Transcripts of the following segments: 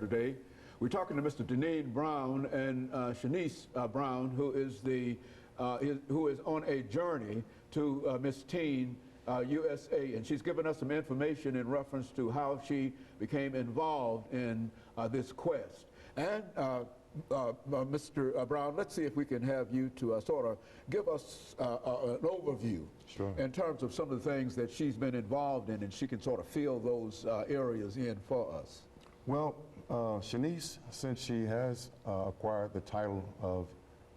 today. We're talking to Mr. DBrown and Shanice Brown, who is on a journey to Miss Teen USA, and she's given us some information in reference to how she became involved in this quest. And Mr. Brown, let's see if we can have you to sort of give us an overview in terms of some of the things that she's been involved in, and she can sort of fill those areas in for us. Well, Shanice, since she has acquired the title of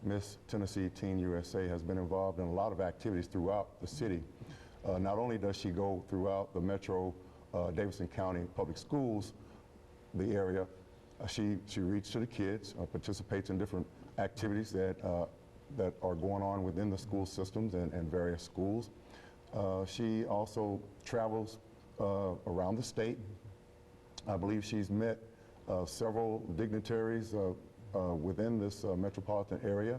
Miss Tennessee Teen USA, has been involved in a lot of activities throughout the city. Not only does she go throughout the Metro Davidson County Public Schools, the area, she reaches to the kids, participates in different activities that are going on within the school systems and various schools. She also travels around the state. I believe she's met several dignitaries within this metropolitan area.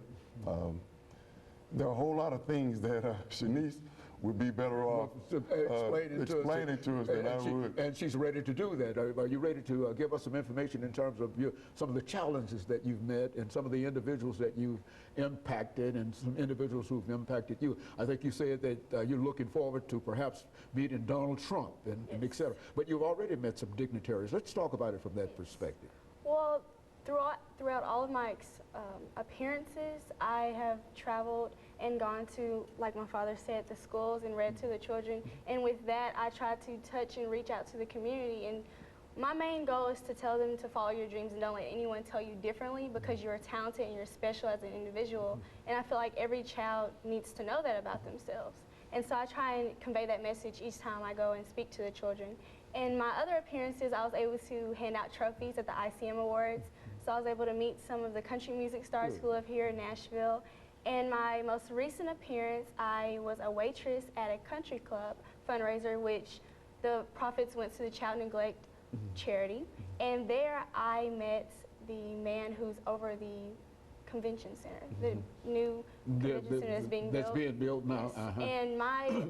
There are a whole lot of things that Shanice would be better off explaining to us than I would. And she's ready to do that. Are you ready to give us some information in terms of some of the challenges that you've met and some of the individuals that you've impacted and some individuals who've impacted you? I think you said that you're looking forward to perhaps meeting Donald Trump and et cetera. But you've already met some dignitaries. Let's talk about it from that perspective. Well, throughout all of my appearances, I have traveled and gone to, like my father said, the schools and read to the children. And with that, I try to touch and reach out to the community. And my main goal is to tell them to follow your dreams and don't let anyone tell you differently, because you're talented and you're special as an individual. And I feel like every child needs to know that about themselves. And so I try and convey that message each time I go and speak to the children. In my other appearances, I was able to hand out trophies at the ICM Awards. So I was able to meet some of the country music stars who live here in Nashville. In my most recent appearance, I was a waitress at a country club fundraiser, which the profits went to the child neglect charity. And there I met the man who's over the convention center, the new convention center that's being built now. Yes. And my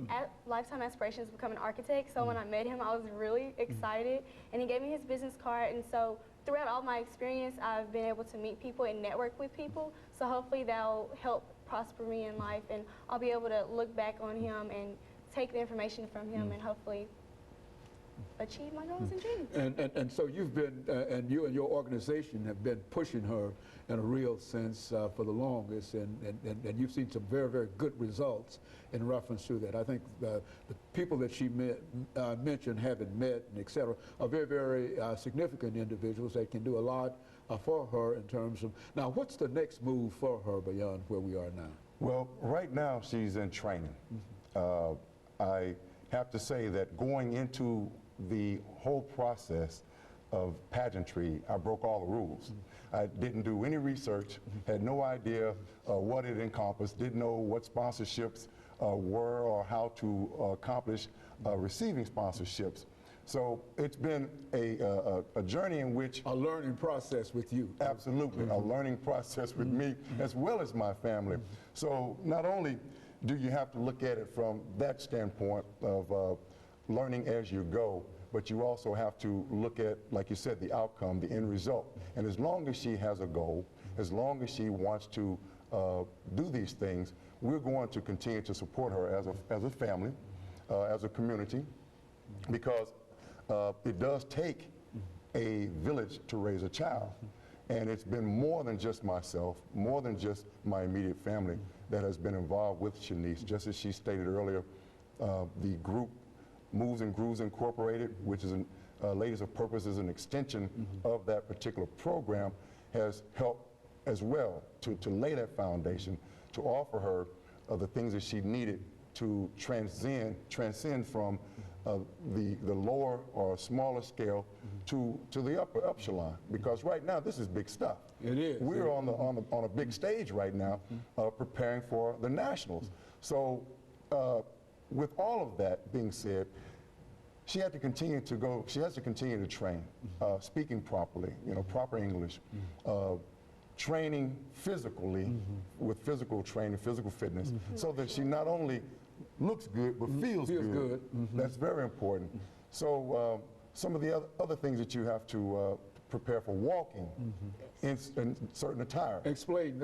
lifetime aspiration is to become an architect. So when I met him, I was really excited. And he gave me his business card. And so throughout all my experience, I've been able to meet people and network with people. So hopefully that'll help prosper me in life, and I'll be able to look back on him and take the information from him and hopefully achieve my goals and dreams. And so you've been, and you and your organization have been pushing her in a real sense for the longest, and you've seen some very, very good results in reference to that. I think the people that she mentioned, having met, and et cetera, are very, very significant individuals that can do a lot for her in terms of, now what's the next move for her beyond where we are now? Well, right now she's in training. I have to say that going into the whole process of pageantry, I broke all the rules. I didn't do any research, had no idea what it encompassed, didn't know what sponsorships were or how to accomplish receiving sponsorships. So it's been a journey in which... A learning process with you. Absolutely, a learning process with me as well as my family. So not only do you have to look at it from that standpoint of learning as you go, but you also have to look at, like you said, the outcome, the end result. And as long as she has a goal, as long as she wants to do these things, we're going to continue to support her as a family, as a community, because it does take a village to raise a child. And it's been more than just myself, more than just my immediate family that has been involved with Shanice. Just as she stated earlier, the group Moves and Grooves Incorporated, which is Ladies of Purpose, is an extension of that particular program, has helped as well to lay that foundation, to offer her the things that she needed to transcend from the lower or smaller scale to the upper echelon. Because right now this is big stuff. It is. We're on a big stage right now, preparing for the nationals. So with all of that being said, she had to continue to go. She has to continue to train, speaking properly, proper English, training physically with physical training, physical fitness, so that she not only looks good but feels good. That's very important. So some of the other things that you have to prepare for walking in certain attire. Explain,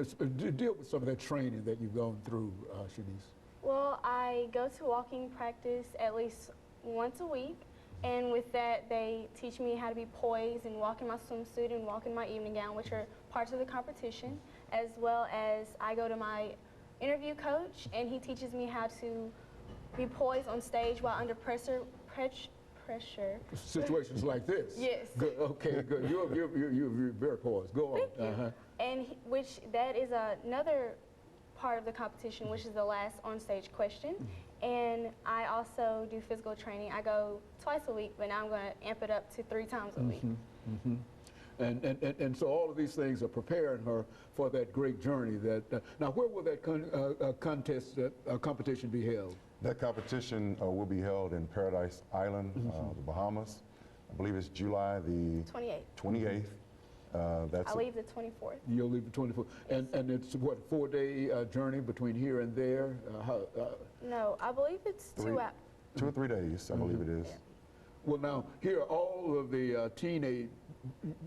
deal with some of that training that you've gone through, Shanice. Well, I go to walking practice at least once a week, and with that, they teach me how to be poised and walk in my swimsuit and walk in my evening gown, which are parts of the competition, as well as I go to my interview coach, and he teaches me how to be poised on stage while under pressure. Situations like this? Yes. Good, okay, good. You're very poised. Go on. Thank you. And which that is another part of the competition, which is the last on-stage question. And I also do physical training. I go twice a week, but now I'm going to amp it up to 3 times a week. And so all of these things are preparing her for that great journey. Now, where will that competition be held? That competition will be held in Paradise Island, the Bahamas. I believe it's July the 28th. I leave the 24th. You'll leave the 24th. And it's what, 4-day journey between here and there? No, I believe it's 2 hours. 2 or 3 days, I believe it is. Yeah. Well, now, here, all of the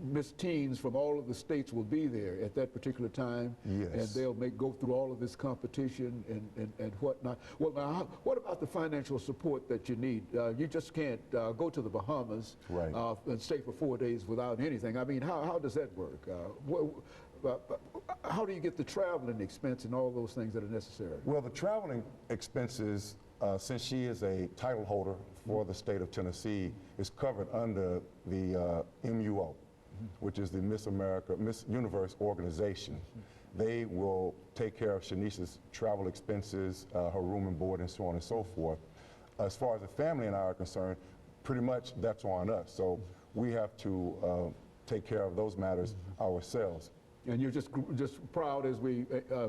Miss Teens from all of the states will be there at that particular time. Yes. And they'll go through all of this competition and whatnot. Well, now, what about the financial support that you need? You just can't go to the Bahamas and stay for 4 days without anything. I mean, how does that work? How do you get the traveling expense and all those things that are necessary? Well, the traveling expenses, since she is a title holder for the state of Tennessee, is covered under the MUO, which is the Miss Universe organization. They will take care of Shanice's travel expenses, her room and board, and so on and so forth. As far as the family and I are concerned, pretty much that's on us. So we have to take care of those matters ourselves. And you're just proud as we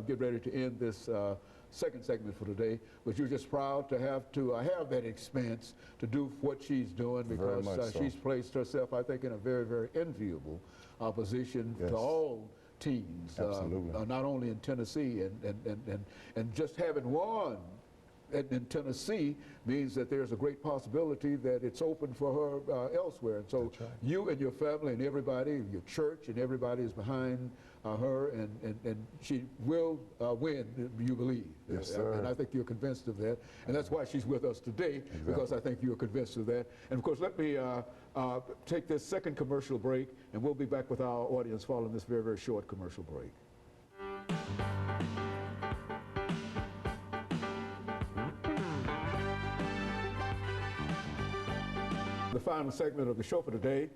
get ready to end this second segment for today, but you're just proud to have that expense to do what she's doing, because she's placed herself, I think, in a very, very enviable position to all teens, not only in Tennessee, and just having won in Tennessee means that there's a great possibility that it's open for her elsewhere. And so you and your family and everybody, your church and everybody is behind her, and she will win, you believe. Yes, sir. And I think you're convinced of that. And that's why she's with us today, because I think you're convinced of that. And of course, let me take this second commercial break, and we'll be back with our audience following this very, very short commercial break. The final segment of the show for today